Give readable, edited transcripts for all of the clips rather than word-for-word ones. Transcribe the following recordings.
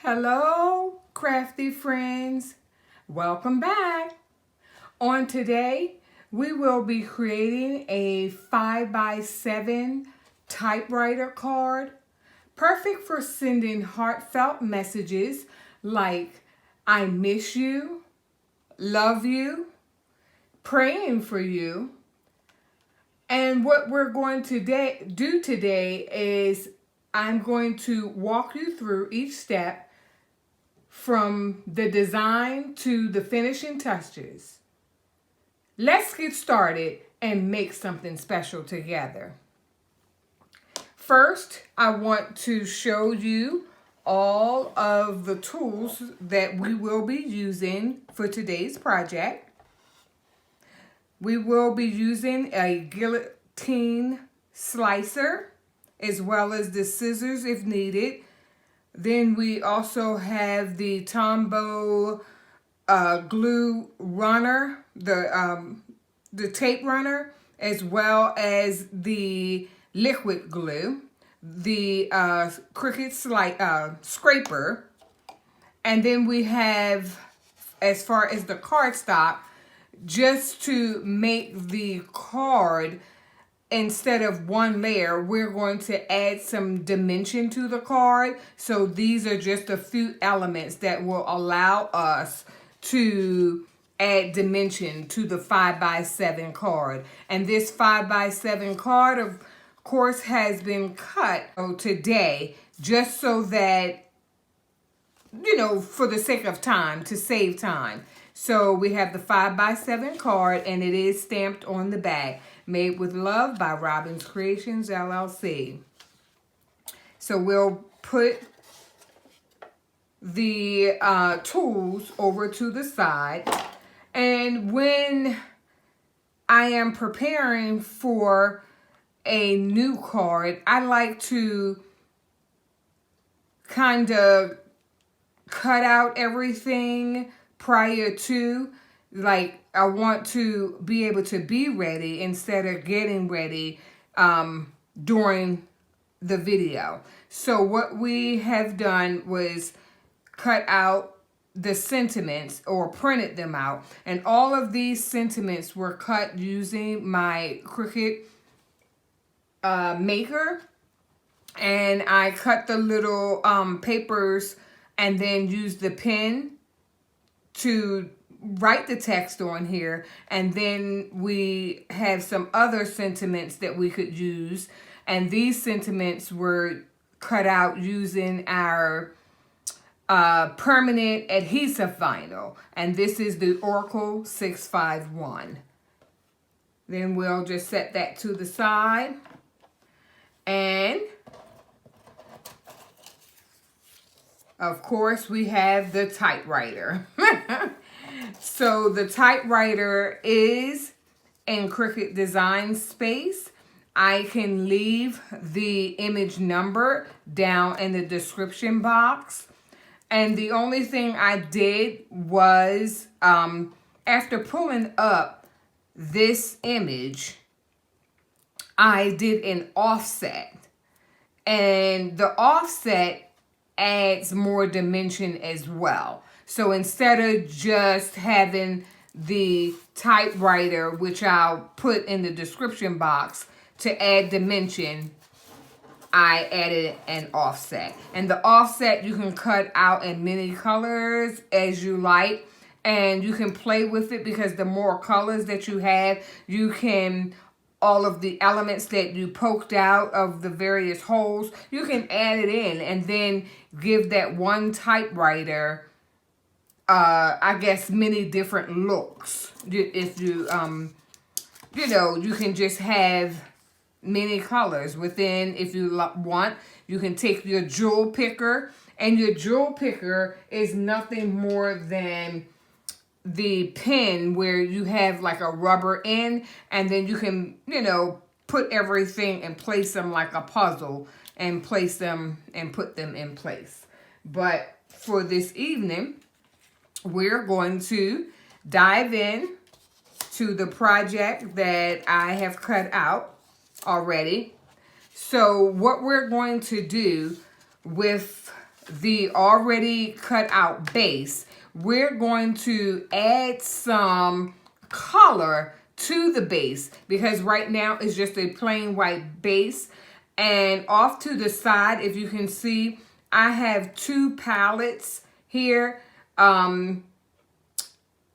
Hello, crafty friends. Welcome back. On today, we will be creating a 5x7 typewriter card, perfect for sending heartfelt messages like I miss you, love you, praying for you. And what we're going to do today is I'm going to walk you through each step from the design to the finishing touches. Let's get started and make something special together. First, I want to show you all of the tools that we will be using for today's project. We will be using a guillotine slicer as well as the scissors if needed. Then we also have the Tombow glue runner, the tape runner, as well as the liquid glue, the Cricut scraper, and then we have, as far as the cardstock, just to make the card, instead of one layer, we're going to add some dimension to the card. So these are just a few elements that will allow us to add dimension to the 5x7 card. And this 5x7 card, of course, has been cut today just so that, for the sake of time, to save time. So we have the 5x7 card, and it is stamped on the back. Made with Love by Robbins Creations, LLC. So we'll put the tools over to the side. And when I am preparing for a new card, I like to kind of cut out everything prior to, like, I want to be able to be ready instead of getting ready during the video. So what we have done was cut out the sentiments, or printed them out. And all of these sentiments were cut using my Cricut maker. And I cut the little papers and then used the pen to write the text on here. And then we have some other sentiments that we could use, and these sentiments were cut out using our permanent adhesive vinyl, and this is the Oracle 651. Then we'll just set that to the side, and of course we have the typewriter. So the typewriter is in Cricut Design Space. I can leave the image number down in the description box. And the only thing I did was, after pulling up this image, I did an offset. And the offset adds more dimension as well. So instead of just having the typewriter, which I'll put in the description box to add dimension, I added an offset. And the offset you can cut out in many colors as you like. And you can play with it, because the more colors that you have, you can, all of the elements that you poked out of the various holes, you can add it in and then give that one typewriter, I guess, many different looks. If you, you can just have many colors within. If you want, you can take your jewel picker, and your jewel picker is nothing more than the pen where you have like a rubber end, and then you can, put everything and place them like a puzzle and place them and put them in place. But for this evening, we're going to dive in to the project that I have cut out already. So what we're going to do with the already cut out base, we're going to add some color to the base, because right now it's just a plain white base. And off to the side, if you can see, I have 2 palettes here.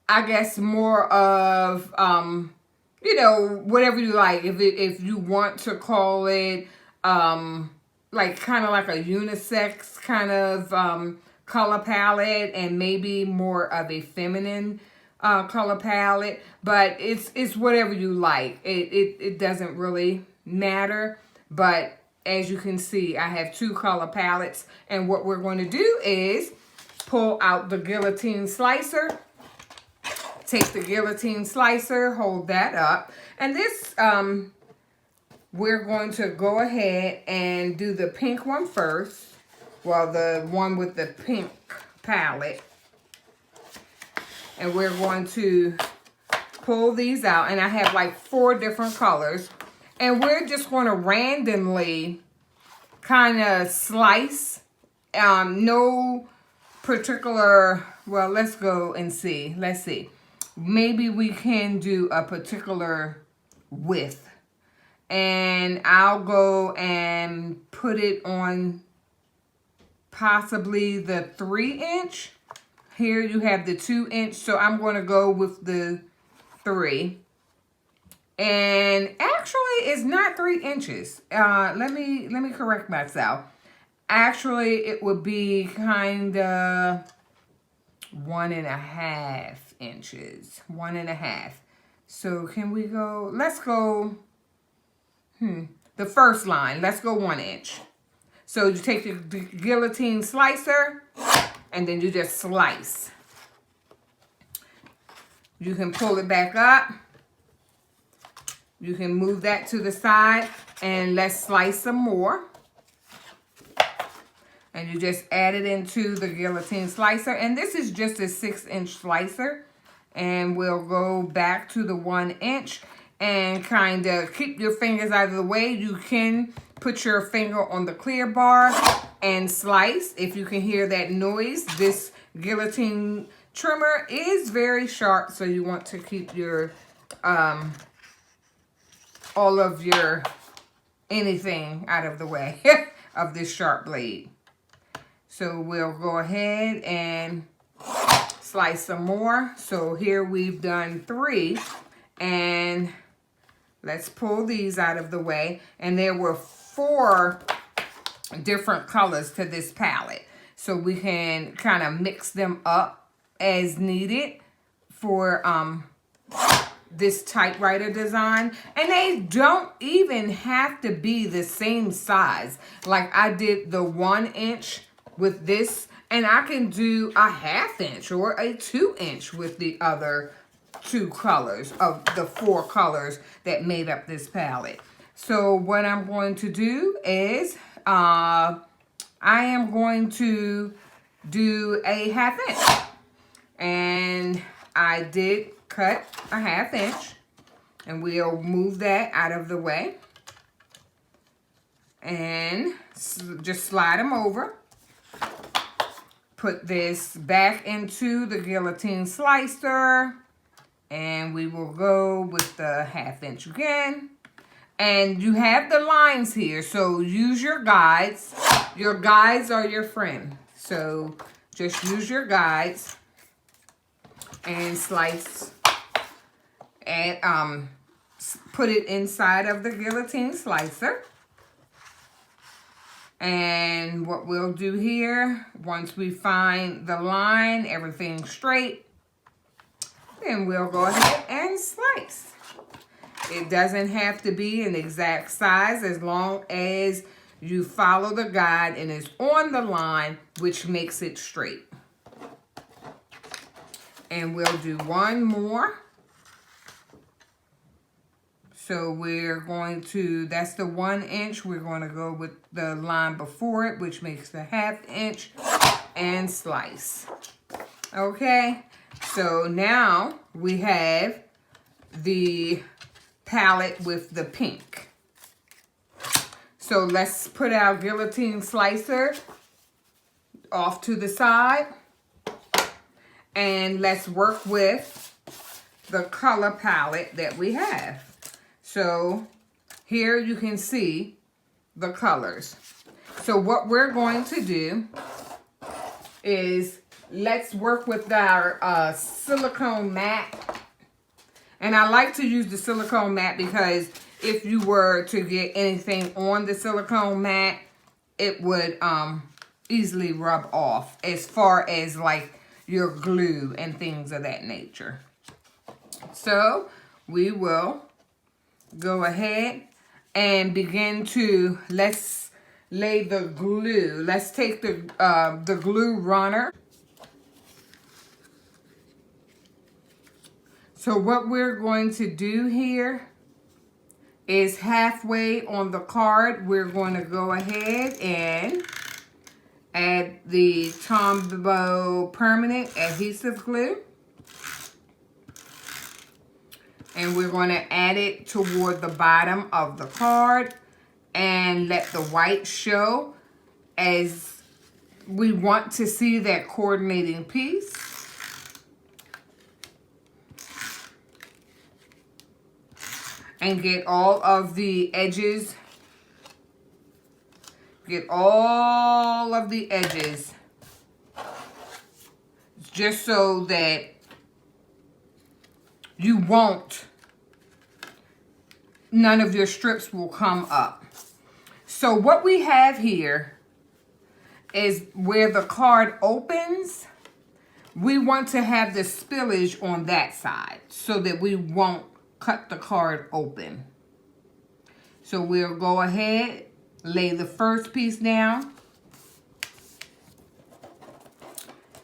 I guess more of, you know, whatever you like. If you want to call it, like kind of like a unisex kind of color palette, and maybe more of a feminine color palette, but it's whatever you like. It doesn't really matter. But as you can see, I have 2 color palettes, and what we're going to do is pull out the guillotine slicer. Take the guillotine slicer, hold that up, and this we're going to go ahead and do the pink one first. Well, the one with the pink palette. And we're going to pull these out. And I have like 4 different colors. And we're just going to randomly kind of slice. No particular, well, let's go and see. Let's see. Maybe we can do a particular width. And I'll go and put it on possibly the 3-inch. Here you have the 2-inch, so I'm going to go with the 3. And actually, it's not 3 inches. Let me correct myself. Actually, it would be kind of 1.5 inches. 1.5. So can we go? Let's go. The first line. Let's go 1 inch. So you take the guillotine slicer, and then you just slice. You can pull it back up. You can move that to the side, and let's slice some more. And you just add it into the guillotine slicer. And this is just a 6-inch slicer. And we'll go back to the 1 inch and kind of keep your fingers out of the way. You can put your finger on the clear bar and slice. If you can hear that noise, this guillotine trimmer is very sharp, so you want to keep your all of your anything out of the way of this sharp blade. So we'll go ahead and slice some more. So here we've done 3, and let's pull these out of the way. And there were 4 different colors to this palette, so we can kind of mix them up as needed for this typewriter design. And they don't even have to be the same size. Like I did the 1 inch with this, and I can do a 1/2 inch or a 2 inch with the other 2 colors of the 4 colors that made up this palette. So what I'm going to do is I am going to do a 1/2 inch, and I did cut a 1/2 inch, and we'll move that out of the way and just slide them over. Put this back into the guillotine slicer, and we will go with the 1/2 inch again. And you have the lines here, so use your guides. Your guides are your friend. So just use your guides and slice and put it inside of the guillotine slicer. And what we'll do here, once we find the line, everything straight, then we'll go ahead and slice. It doesn't have to be an exact size as long as you follow the guide and it's on the line, which makes it straight. And we'll do one more. So we're going to, that's the 1 inch. We're going to go with the line before it, which makes the 1/2 inch, and slice. Okay, so now we have the palette with the pink. So let's put our guillotine slicer off to the side. And let's work with the color palette that we have. So here you can see the colors. So what we're going to do is let's work with our silicone mat. And I like to use the silicone mat because if you were to get anything on the silicone mat, it would easily rub off as far as like your glue and things of that nature. So we will go ahead and begin to, let's lay the glue. Let's take the glue runner. So what we're going to do here is halfway on the card, we're going to go ahead and add the Tombow permanent adhesive glue. And we're going to add it toward the bottom of the card and let the white show as we want to see that coordinating piece. And get all of the edges. Get all of the edges. Just so that you won't, none of your strips will come up. So what we have here is where the card opens, we want to have the spillage on that side so that we won't cut the card open. So we'll go ahead, lay the first piece down.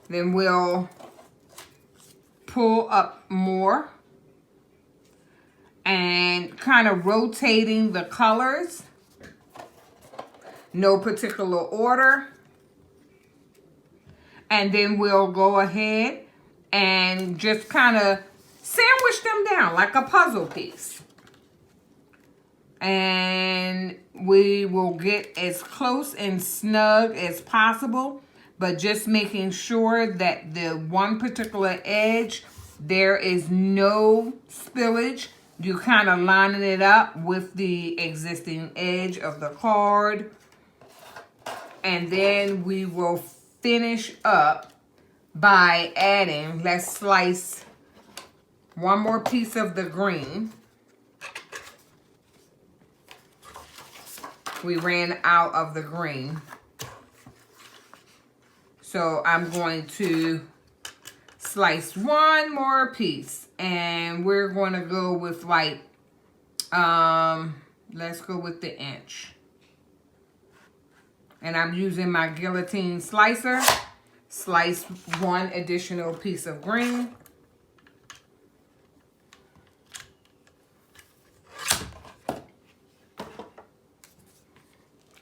Then we'll pull up more and kind of rotating the colors. No particular order. And then we'll go ahead and just kind of sandwich them down like a puzzle piece. And we will get as close and snug as possible, but just making sure that the one particular edge, there is no spillage. You kind of lining it up with the existing edge of the card. And then we will finish up by adding, let's slice one more piece of the green. We ran out of the green. So I'm going to slice one more piece. And we're going to go with like, let's go with the inch. And I'm using my guillotine slicer. Slice one additional piece of green.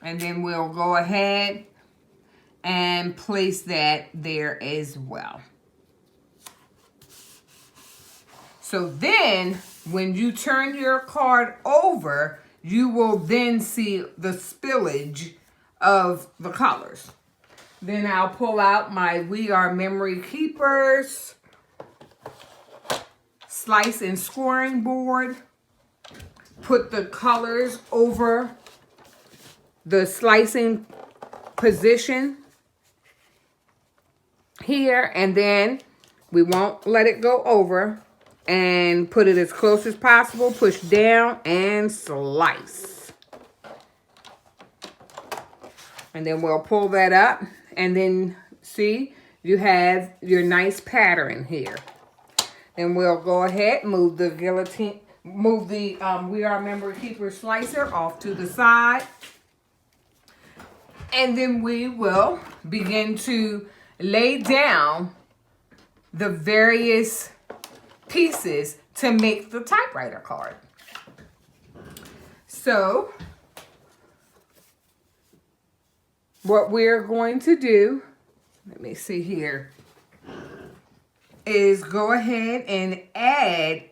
And then we'll go ahead and place that there as well. So then, when you turn your card over, you will then see the spillage of the colors. Then I'll pull out my We Are Memory Keepers slice and scoring board. Put the colors over the slicing position here, and then we won't let it go over. And put it as close as possible. Push down and slice. And then we'll pull that up. And then, see, you have your nice pattern here. Then we'll go ahead, move the guillotine, move the We Are Memory Keeper slicer off to the side. And then we will begin to lay down the various pieces to make the typewriter card. So what we're going to do, let me see here, is go ahead and add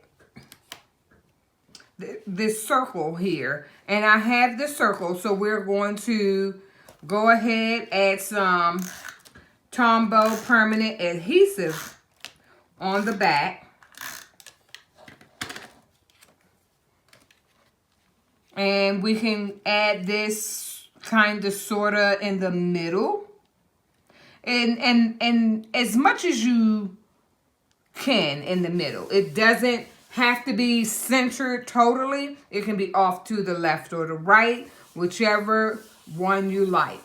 this circle here. And I have the circle, so we're going to go ahead, add some Tombow permanent adhesive on the back. And we can add this kind of sort of in the middle. And as much as you can in the middle. It doesn't have to be centered totally. It can be off to the left or the right, whichever one you like.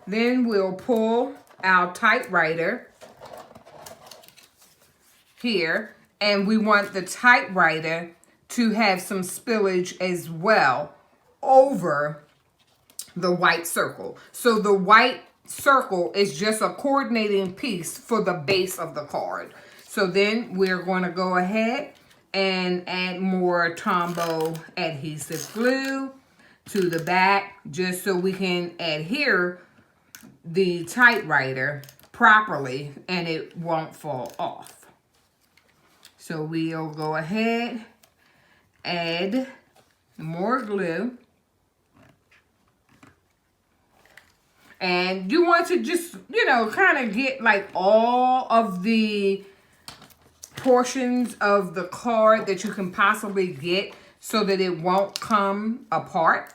Then we'll pull our typewriter here, and we want the typewriter to have some spillage as well over the white circle. So the white circle is just a coordinating piece for the base of the card. So then we're going to go ahead and add more Tombow adhesive glue to the back just so we can adhere the typewriter properly and it won't fall off. So we'll go ahead, add more glue. And you want to just, you know, kind of get like all of the portions of the card that you can possibly get so that it won't come apart.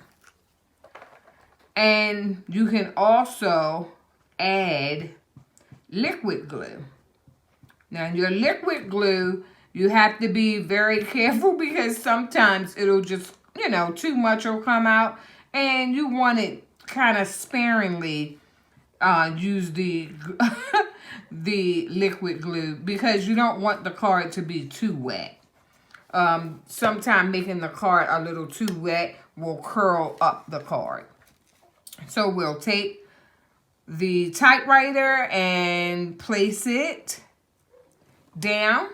And you can also add liquid glue. Now your liquid glue, you have to be very careful because sometimes it'll just, you know, too much will come out, and you want it kind of sparingly use the the liquid glue because you don't want the card to be too wet. Sometimes making the card a little too wet will curl up the card. So we'll take the typewriter and place it down.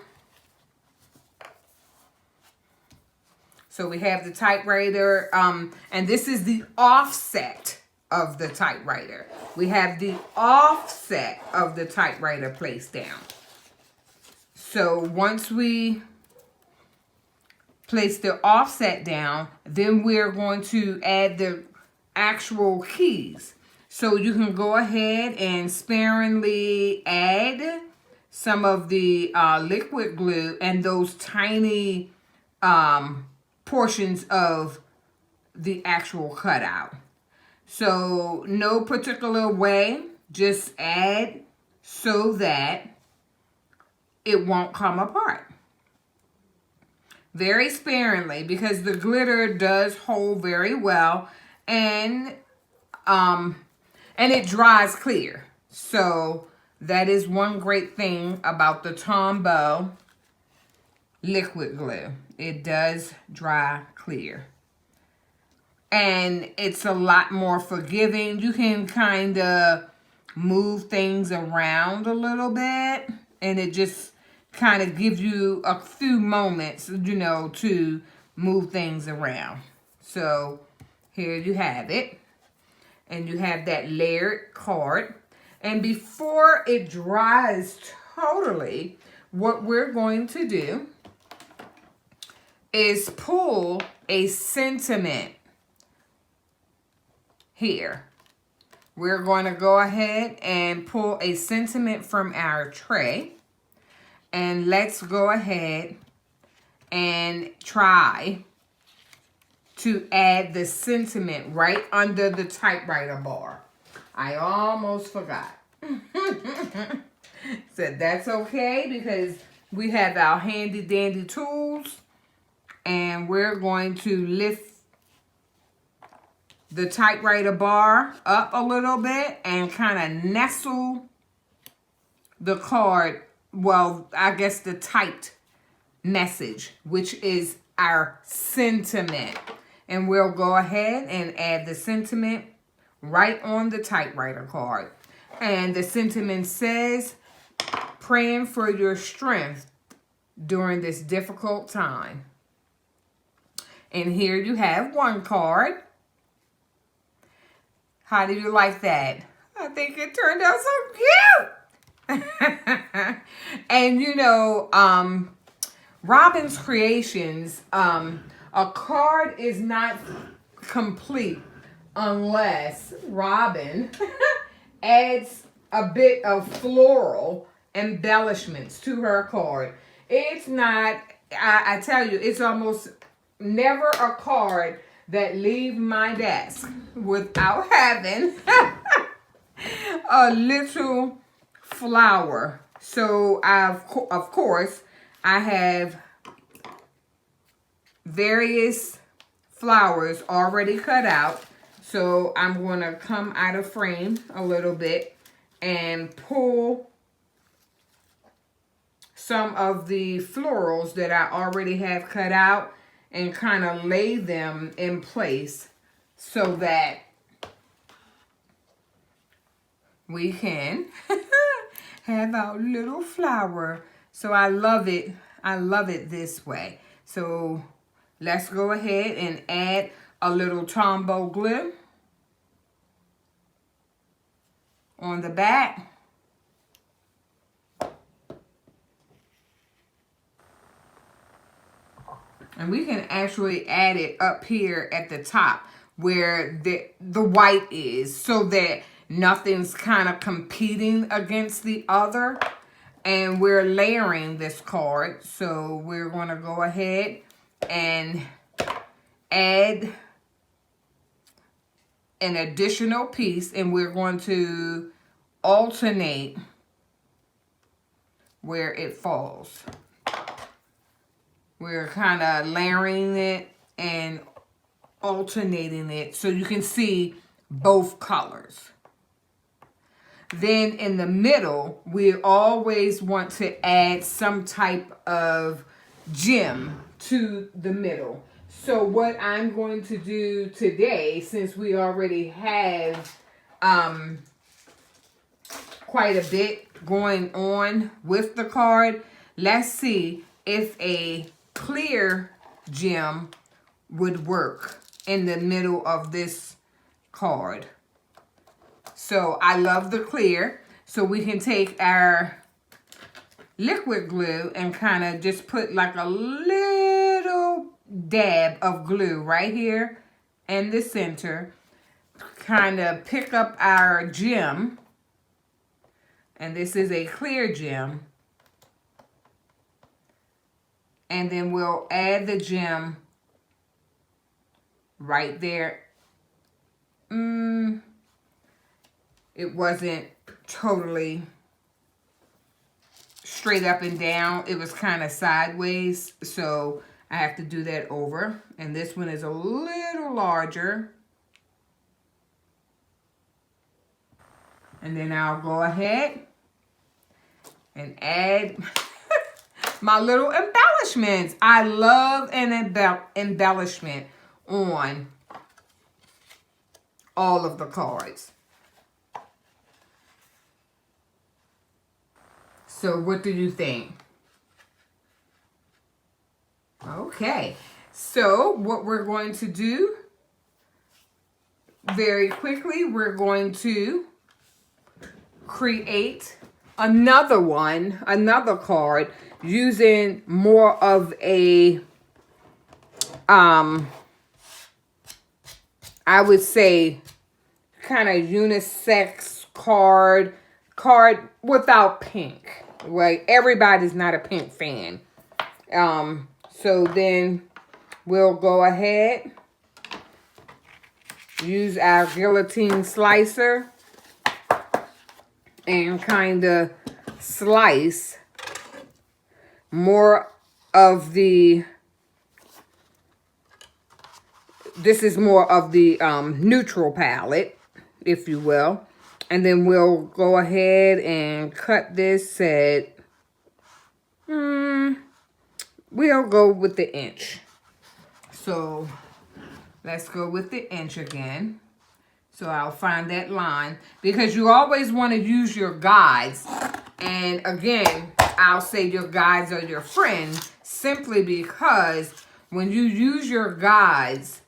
So we have the typewriter, and this is the offset of the typewriter. We have the offset of the typewriter placed down. So once we place the offset down, then we're going to add the actual keys. So you can go ahead and sparingly add some of the liquid glue and those tiny portions of the actual cutout. So no particular way, just add so that it won't come apart. Very sparingly because the glitter does hold very well, and it dries clear. So that is one great thing about the Tombow liquid glue. It does dry clear. And it's a lot more forgiving. You can kind of move things around a little bit, and it just kind of gives you a few moments, you know, to move things around. So here you have it. And you have that layered card. And before it dries totally, what we're going to do is pull a sentiment here. We're going to go ahead and pull a sentiment from our tray. And let's go ahead and try to add the sentiment right under the typewriter bar. I almost forgot. So that's okay because we have our handy dandy tools, and we're going to lift the typewriter bar up a little bit and kind of nestle the card, well, I guess the typed message, which is our sentiment. And we'll go ahead and add the sentiment right on the typewriter card. And the sentiment says, praying for your strength during this difficult time. And here you have one card. How do you like that? I think it turned out so cute. And you know, Robin's Creations, a card is not complete unless Robin adds a bit of floral embellishments to her card. It's not, I tell you, it's almost never a card that leaves my desk without having a little flower. So of course, I have various flowers already cut out. So I'm going to come out of frame a little bit and pull some of the florals that I already have cut out and kind of lay them in place so that we can have our little flower. So I love it. I love it this way. So let's go ahead and add a little Tombow glue on the back. And we can actually add it up here at the top where the white is, so that nothing's kind of competing against the other. And we're layering this card. So we're going to go ahead and add an additional piece, and we're going to alternate where it falls. We're kind of layering it and alternating it so you can see both colors. Then in the middle, we always want to add some type of gem to the middle. So what I'm going to do today, since we already have quite a bit going on with the card, let's see if a clear gem would work in the middle of this card. So I love the clear. So we can take our liquid glue and kind of just put like a little dab of glue right here in the center. Kind of pick up our gem. And this is a clear gem. And then we'll add the gem right there. It wasn't totally straight up and down. It was kind of sideways. So I have to do that over. And this one is a little larger. And then I'll go ahead and add my little embellishments. I love an embellishment on all of the cards. So what do you think? Okay, so what we're going to do very quickly, we're going to create another card using more of a, I would say kind of unisex card without pink. Right? Everybody's not a pink fan. So then we'll go ahead, use our guillotine slicer and kind of slice more of the, this is more of the neutral palette, if you will. And then we'll go ahead and cut this at, we'll go with the inch. So let's go with the inch again. So I'll find that line, because you always want to use your guides. And again, I'll say your guides are your friend, simply because when you use your guides,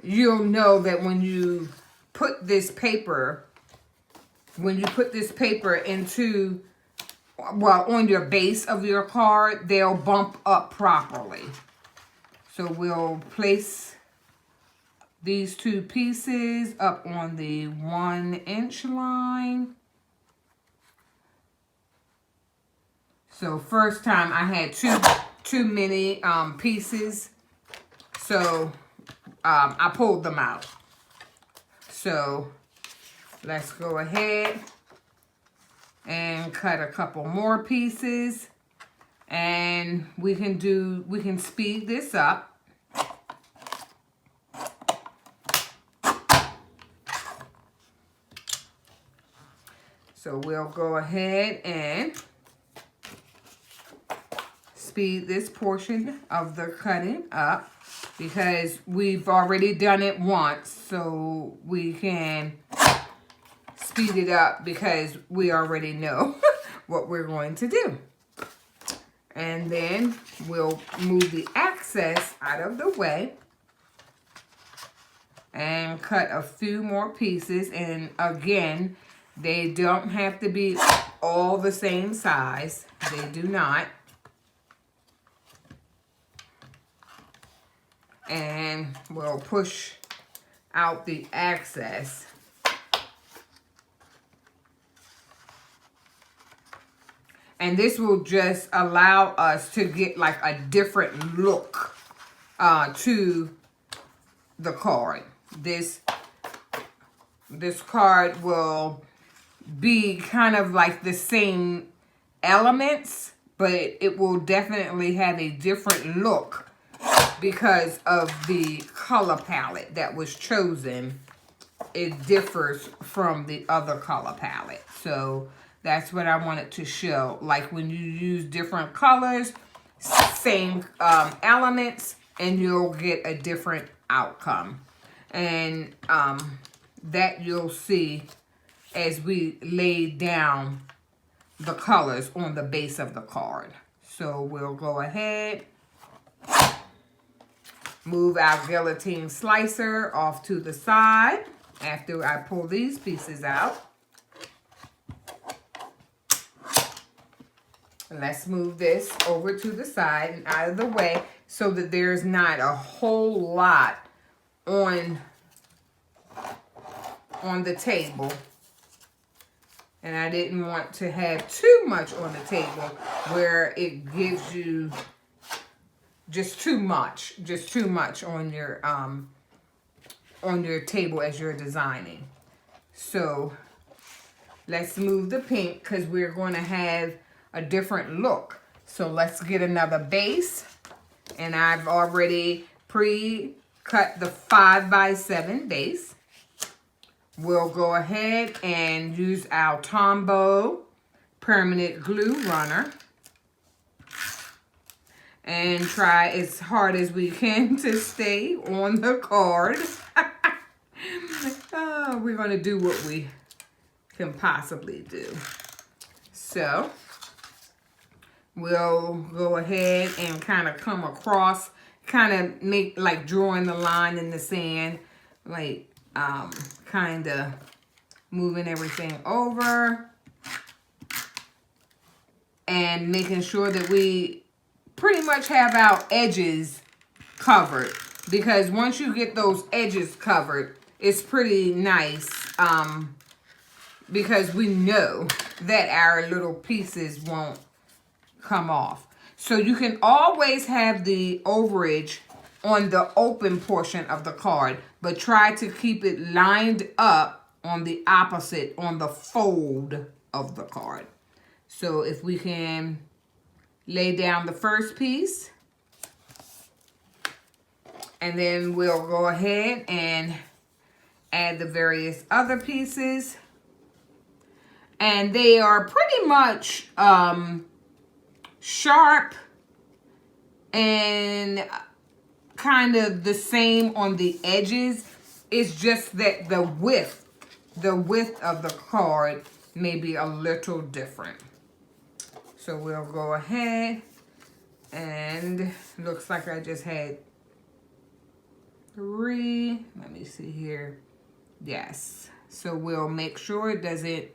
you'll know that when you put this paper, into, well, on your base of your card, they'll bump up properly. So we'll place these two pieces up on the 1 inch line. So first time I had too many pieces, so I pulled them out. So let's go ahead and cut a couple more pieces, and we can speed this up. So we'll go ahead and speed this portion of the cutting up because we've already done it once, so we can speed it up because we already know what we're going to do. And then we'll move the excess out of the way and cut a few more pieces. And again, they don't have to be all the same size. They do not. And we'll push out the excess. And this will just allow us to get like a different look to the card. This card will be kind of like the same elements, but it will definitely have a different look because of the color palette that was chosen. It differs from the other color palette. So that's what I wanted to show. Like when you use different colors, same elements, and you'll get a different outcome. And that you'll see as we lay down the colors on the base of the card. So we'll go ahead, move our guillotine slicer off to the side after I pull these pieces out. Let's move this over to the side and out of the way so that there's not a whole lot on the table. And I didn't want to have too much on the table where it gives you just too much on your table as you're designing. So let's move the pink because we're going to have a different look. So let's get another base, and I've already pre-cut the 5x7 base. We'll go ahead and use our Tombow permanent glue runner and try as hard as we can to stay on the card. We're going to do what we can possibly do. So we'll go ahead and kind of come across, kind of make like drawing the line in the sand, like kind of moving everything over and making sure that we pretty much have our edges covered, because once you get those edges covered, it's pretty nice because we know that our little pieces won't come off. So you can always have the overage on the open portion of the card, but try to keep it lined up on the opposite, on the fold of the card. So if we can lay down the first piece, and then we'll go ahead and add the various other pieces. And they are pretty much sharp and kind of the same on the edges. It's just that the width of the card may be a little different. So we'll go ahead, and looks like I just had 3. Let me see here. Yes. So we'll make sure it doesn't,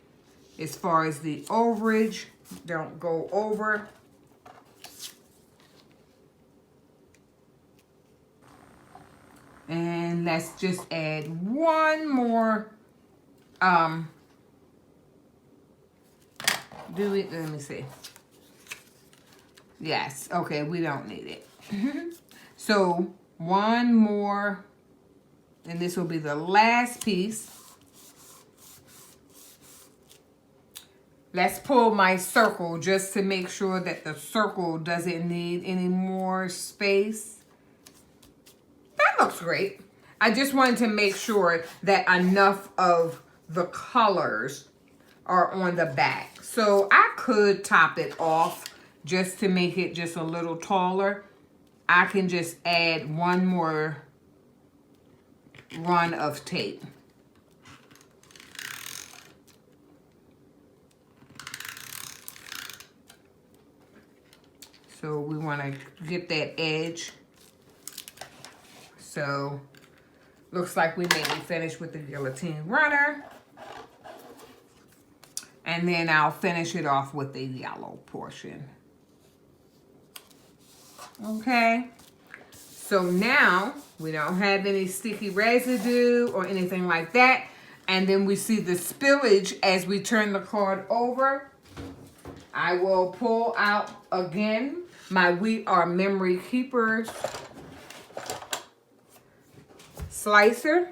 as far as the overage, don't go over. And let's just add one more, let me see. Yes, okay, we don't need it. So one more, and this will be the last piece. Let's pull my circle just to make sure that the circle doesn't need any more space. That looks great. I just wanted to make sure that enough of the colors are on the back. So I could top it off just to make it just a little taller. I can just add one more run of tape. So we want to get that edge. So looks like we may be finished with the guillotine runner. And then I'll finish it off with the yellow portion. Okay. So now we don't have any sticky residue or anything like that. And then we see the spillage as we turn the card over. I will pull out again my We Are Memory Keepers slicer.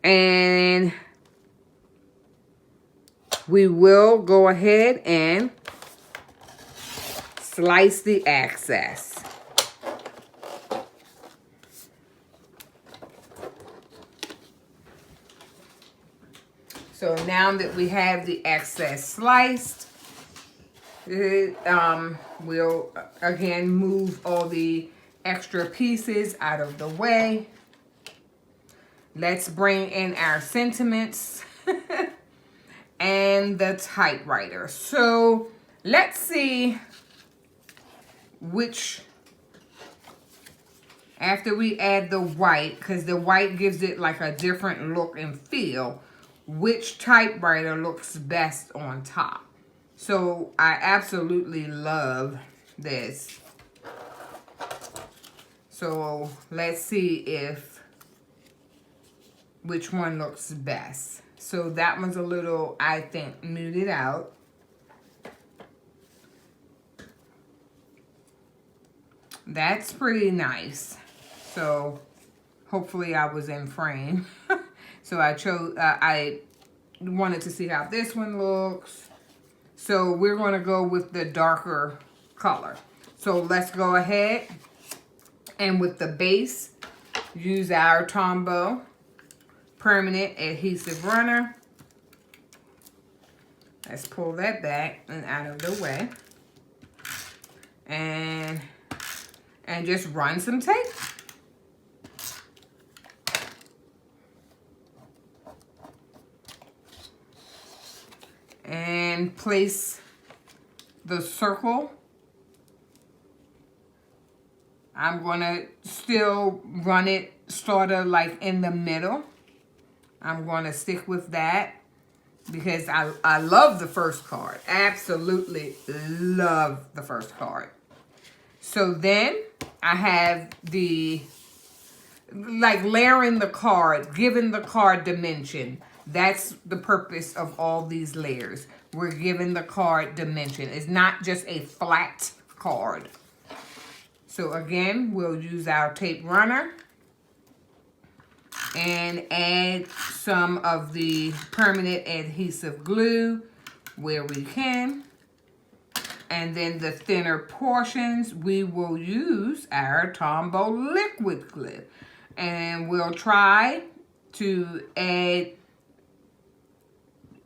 And we will go ahead and slice the excess. So now that we have the excess sliced, we'll again move all the extra pieces out of the way. Let's bring in our sentiments and the typewriter. So let's see which, after we add the white, because the white gives it like a different look and feel, which typewriter looks best on top. So I absolutely love this. So let's see if which one looks best. So that one's a little, I think, muted out. That's pretty nice. So hopefully I was in frame. So I chose, I wanted to see how this one looks. So we're going to go with the darker color. So let's go ahead and with the base, use our Tombow permanent adhesive runner. Let's pull that back and out of the way. And just run some tape. And place the circle. I'm going to still run it sort of like in the middle. I'm going to stick with that because I love the first card. Absolutely love the first card. So then I have the, like layering the card, giving the card dimension. That's the purpose of all these layers. We're giving the card dimension. It's not just a flat card. So again, we'll use our tape runner and add some of the permanent adhesive glue where we can. And then the thinner portions, we will use our Tombow liquid glue. And we'll try to add,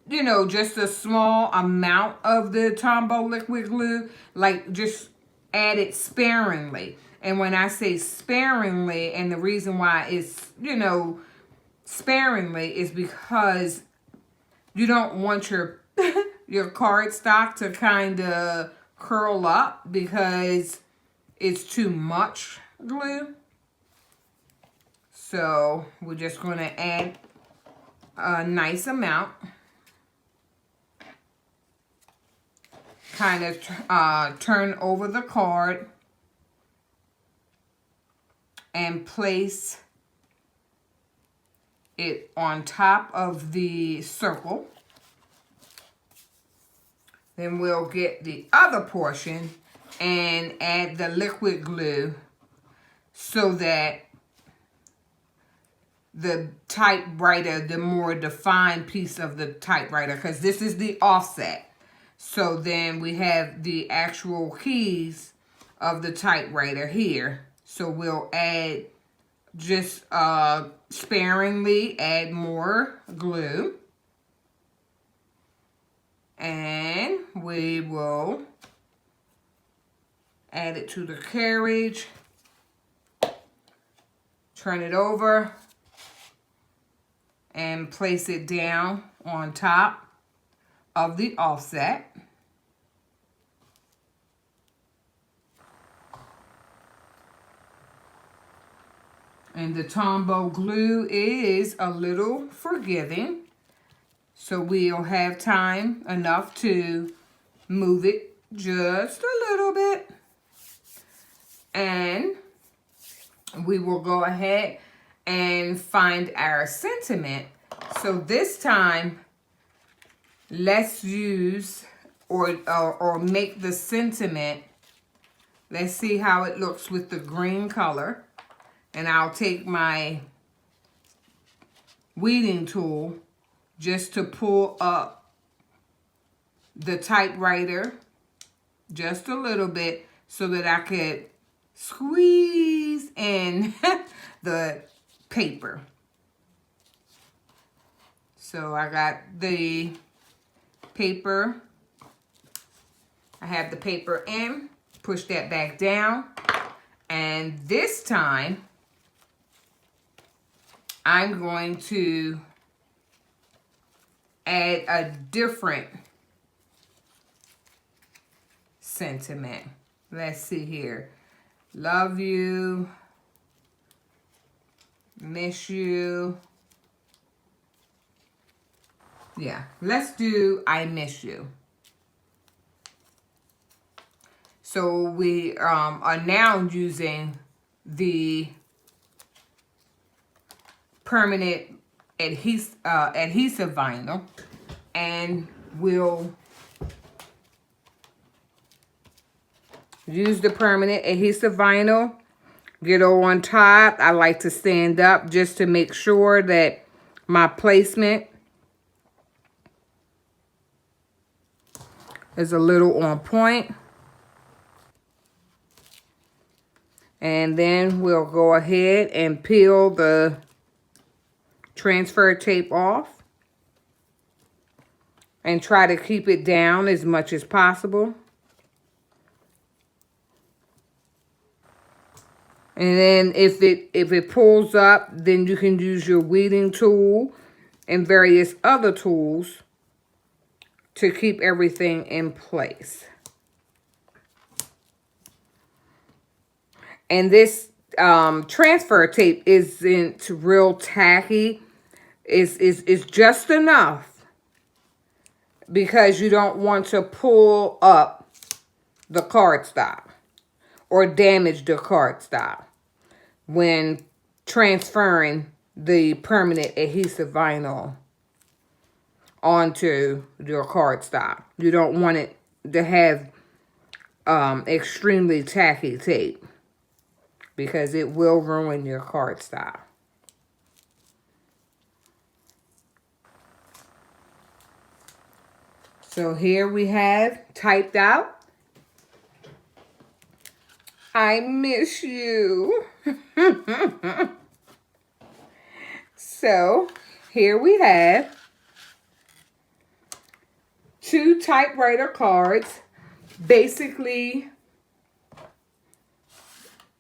you know, just a small amount of the Tombow liquid glue, like just add it sparingly. And when I say sparingly, and the reason why it's, you know, sparingly is because you don't want your your cardstock to kind of curl up because it's too much glue. So we're just going to add a nice amount. Kind of turn over the card and place it on top of the circle. Then we'll get the other portion and add the liquid glue so that the typewriter, the more defined piece of the typewriter, because this is the offset. So then we have the actual keys of the typewriter here. So we'll add just sparingly, add more glue. And we will add it to the carriage. Turn it over and place it down on top of the offset. And the Tombow glue is a little forgiving, so we'll have time enough to move it just a little bit. And we will go ahead and find our sentiment. So this time, let's use or make the sentiment. Let's see how it looks with the green color. And I'll take my weeding tool just to pull up the typewriter just a little bit so that I could squeeze in the paper. So I got the paper. I have the paper in, push that back down. And this time, I'm going to add a different sentiment. Let's see here. Love you. Miss you. Yeah, let's do I miss you. So we are now using the permanent adhesive vinyl, and we'll use the permanent adhesive vinyl, get on top. I like to stand up just to make sure that my placement is a little on point. And then we'll go ahead and peel the transfer tape off and try to keep it down as much as possible. And then if it pulls up, then you can use your weeding tool and various other tools to keep everything in place. And this transfer tape isn't real tacky. It's just enough because you don't want to pull up the cardstock or damage the cardstock when transferring the permanent adhesive vinyl onto your cardstock. You don't want it to have extremely tacky tape because it will ruin your cardstock. So here we have typed out, I miss you. So here we have 2 typewriter cards, basically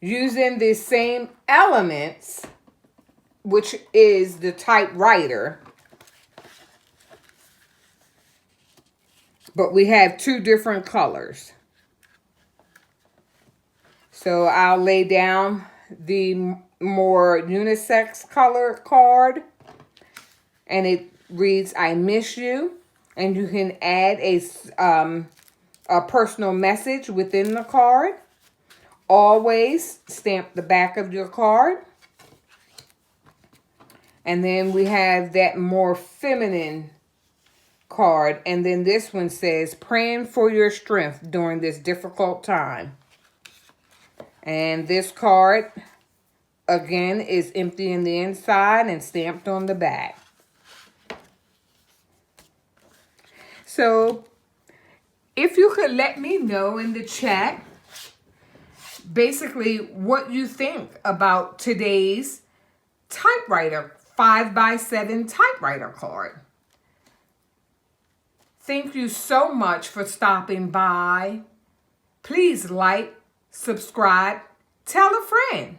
using the same elements, which is the typewriter. But we have 2 different colors. So I'll lay down the more unisex color card. And it reads, I miss you. And you can add a personal message within the card. Always stamp the back of your card. And then we have that more feminine card. And then this one says, praying for your strength during this difficult time. And this card, again, is empty in the inside and stamped on the back. So, if you could let me know in the chat, basically what you think about today's typewriter, 5x7 typewriter card. Thank you so much for stopping by. Please like, subscribe, tell a friend.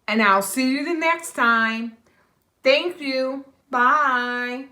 And I'll see you the next time. Thank you. Bye.